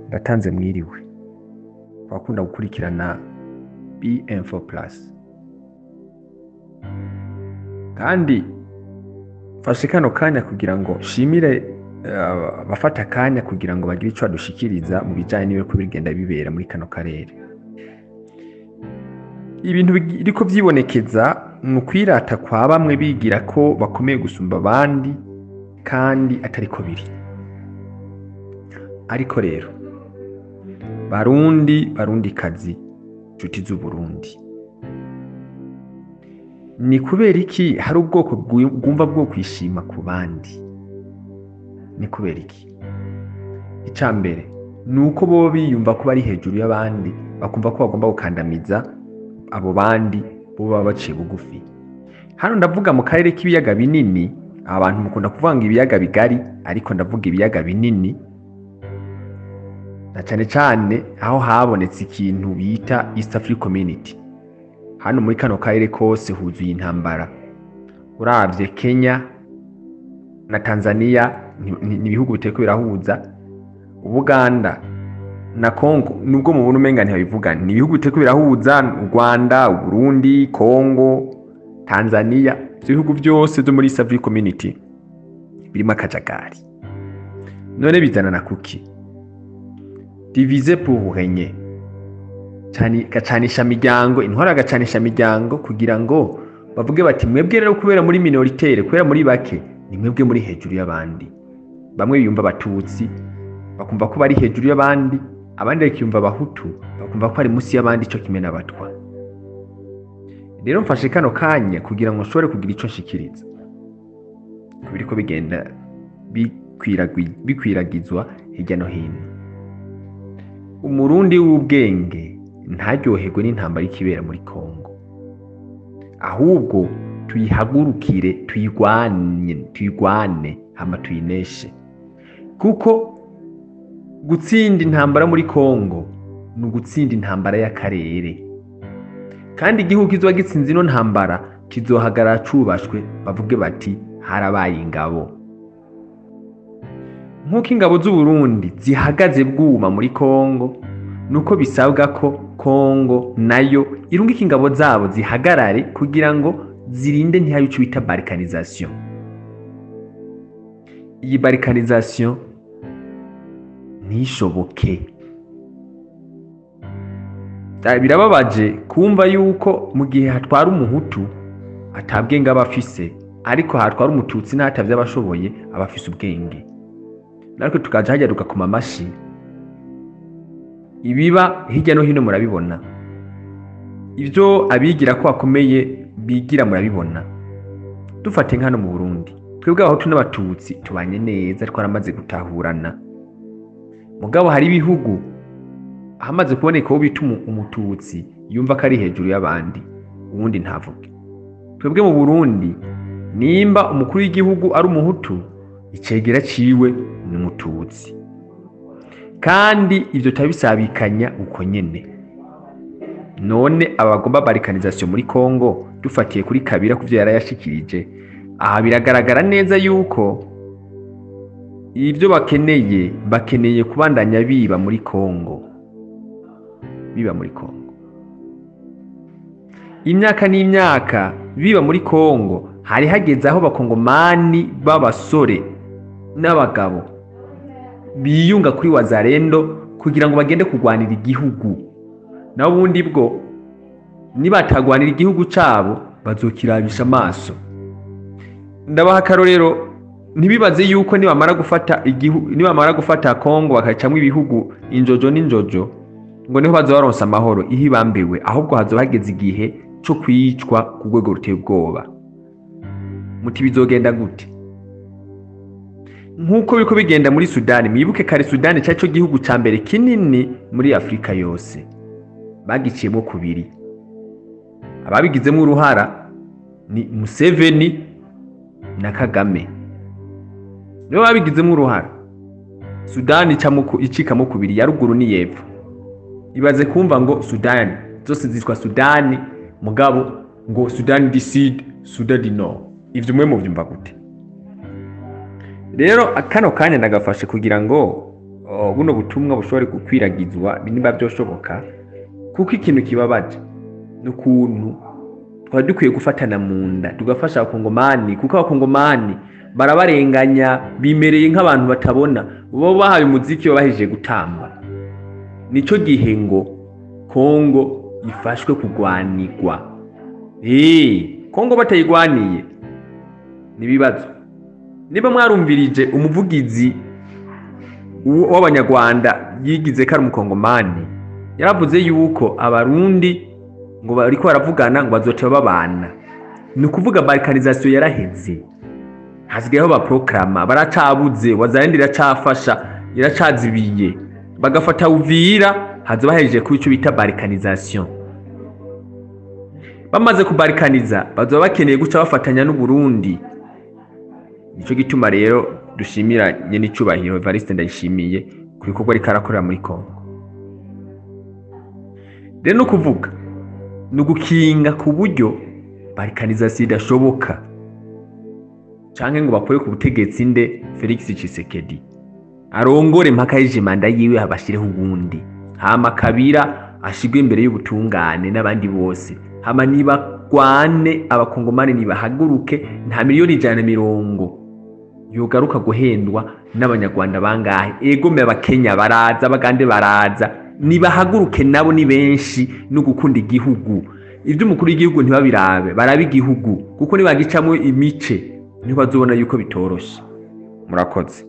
Ndatanze mwiriwe wakunda gukurikirana BM4 Plus kandi fashe kano kanya kugira ngo shimire abafata kanya kugira ngo bagire ico badushikiriza mu bijanye n'ibiko bigenda bibera muri kano karere. Ibintu biriko vyibonekeza mu kwirata kwa bamwe bigira ko bakomeye gusumba abandi kandi atariko biri. Ariko rero Barundi kazi nshuti z'u Burundi, ni kubera iki hari ubwoko bwumva bwo kwishima ku bandi? Ni kubera iki? Icambere nuko bo biyumva ko bari hejuru y'abandi, bakumva ko bagomba gukandamiza abo bandi bo baba baciye bugufi. Hano ndavuga mu karere k'ibiyaga binini, abantu mukunda kuvanga ibiyaga bigari, ariko ndavuga ibiyaga binini, na cane cane aho habonetse ikintu bita East African Community. Hano muri kano karere kose huzuye intambara. Uravye Kenya na Tanzania ni ibihugu biteko birahuza, Uganda na Congo nubwo mu buntu menga ntibabivuga, ni ibihugu biteko birahuza, Rwanda, Burundi, Congo, Tanzania, ibihugu byose byo muri East African Community birimo akajagari. None bizana na kuki? Diviser pour régner. Gacanisha miryango, intwara gacanisha miryango kugira ngo bavuge bati mwebwe rero kubera muri minoritaire, kubera muri bake, ni mwebwe muri hejuru y'abandi. Bamwe biyumva Abatutsi bakumva ko bari hejuru y'abandi, abandi bakiyumva Abahutu bakumva ko ari musi y'abandi ico kimwe n'Abatwa. Rero mfashe kano kanya kugira ngo nshobore kugira ico nshikiriza kubiriko bigenda bikwiragizwa hirya no hino. Umurundi w'ubwenge ntaryoherwe n'intambara ikibera muri Kongo, ahubwo tuyihagurukire, tuyigwane hama tuyineshe, kuko gutsinda intambara muri Kongo ni ugutsinda intambara y'akarere, kandi igihugu kizoba gitsinze ino ntambara kizohagarara cubashwe, bavuge bati harabaye ingabo. Nk'uko ingabo z'u Burundi zihagaze bwuma muri Kongo, nuko bisabwa ko Kongo nayo irungika ingabo zabo zihagarare kugira ngo zirinde ntihabe ico bita balkanisation. Iyi balkanisation ntishoboke. Birababaje kumva yuko mu gihe hatwara umuhutu atabwenge aba afise, ariko hatwara umututsi n'atavye abashoboye abafise ubwenge. Nariko tukaja hajya tugakoma amashi. Ibiba hirya no hino murabibona, ivyo abigira ko akomeye bigira murabibona. Dufate nkano mu Burundi, twebwe abahutu n'abatutsi tubanye neza, twaramaze gutahurana. Mugabo hari ibihugu hamaze kuboneka ko bita umututsi yumva ko ari hejuru y'abandi, ubundi ntavuge. Twebwe mu Burundi nimba umukuru w'igihugu ari umuhutu, icegera ciwe ni umututsi, kandi ivyo tabisabikanya uko nyene. None abagomba balkanisation muri Kongo, dufatiye kuri Kabila kuvyo yarayashikirije, aha biragaragara neza yuko ivyo bakeneye kubandanya biba muri Kongo. Imyaka n'imyaka biba muri Kongo, hari hageze aho bakongomani b'abasore n'abagabo biyunga kuri Wazalendo kugira ngo bagende kugwanira igihugu. Na ubundi bwo nibatagwanira igihugu cabo bazokirabisha amaso. Ndabaha akarorero, ntibibaze yuko nibamara gufata Kongo bakacamwe ibihugu injojo n'injojo ngo niho bazobaronsa amahoro ihibambiwe, ahubwo hazohageze igihe cyo kwicwa ku rwego ruteye ubwoba. Muti bizogenda gute? Nkuko biko bigenda muri Sudani. Mwibuke kare Sudani cyaco gihugu ca mbere kinini muri Afrika yose, bagiciyemo kubiri. Ababigizemo uruhara ni Museveni na Kagame, nibo babigizemo uruhara. Sudani icikamo kubiri, ya ruguru ni yepfo. Ibaze kumva ngo Sudani zose zitwa Sudani, mugabo ngo Sudani du Sud, Sudani du Nord. Ivyo mwe muvyumva gute? Rero akano kanya nagafashe kugira ngo buno butumwa bushobore gukwiragizwa niba byoshoboka, kuko ikintu kibabaje n'ukuntu twari dukwiye gufatana mu nda tugafasha abakongomani, kuko abakongomani barabarenganya, bimereye nk'abantu batabona, bo bahaye umuziki wabahije gutamba. Nico gihe ngo Kongo ifashwe kugwanirwa. Kongo batayigwaniye nibibazo. Niba mwarumvirije umuvugizi w'abanyarwanda yigize ko ari umukongomani, yaravuze yuko abarundi ngo bariko baravugana ngo bazoca babana. Ni ukuvuga balkanization yaraheze, hasigayeho baproklama, baracabuze, wazayindi iracafasha, iracazibiye, bagafata Uvira, haza bahejeje ku ico bita balkanization. Bamaze kubalkaniza bazoba bakeneye guca bafatanya n'u Burundi. Nico gituma rero dushimira nyene icubahiro Evariste Ndayishimiye ku bikorwa ariko arakorera muri Kongo. Rero no kuvuga ni ugukinga ku buryo balkanization idashoboka, canke ngo bakore ku butegetsi nde Felix Tshisekedi arongore mpaka yije manda yiwe habashireho ubundi, hama Kabila ashigwe imbere y'ubutungane n'abandi bose, hama nibagwane abakongomani nibahaguruke, nta miliyoni 150 yogaruka guhendwa n'abanyarwanda bangahe. Egome abakenya baraza, abagande baraza, nibahaguruke nabo ni benshi no gukunda igihugu. Ibyo umukuru w'igihugu ntibabirabe, barabe igihugu, kuko nibagicamwe imice ntibazobona yuko bitoroshe. Murakoze.